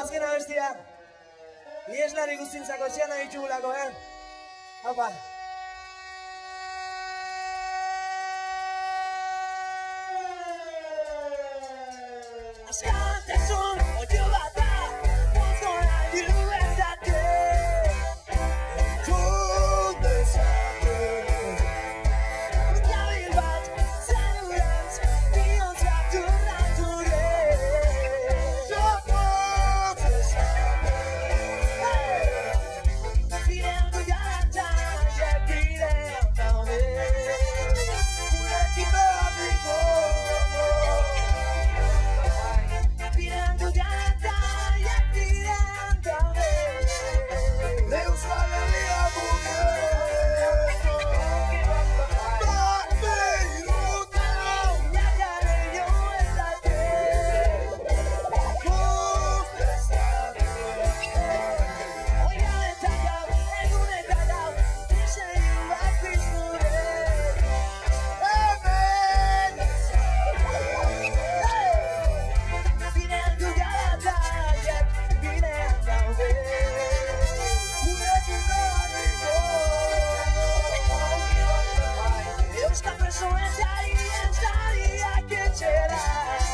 azken abestia. Ni eslari guztintzako etxean nahi ditugulako, Haupa. Askatasun oio bat da, what's gonna do at that day? Entzun dezake Gabil bat, zanurantz, bihotza turrature Zopotz dezake Bidean du garantaiak, bidean daude Gurekin beharriko Euskal presoen zari, I can tell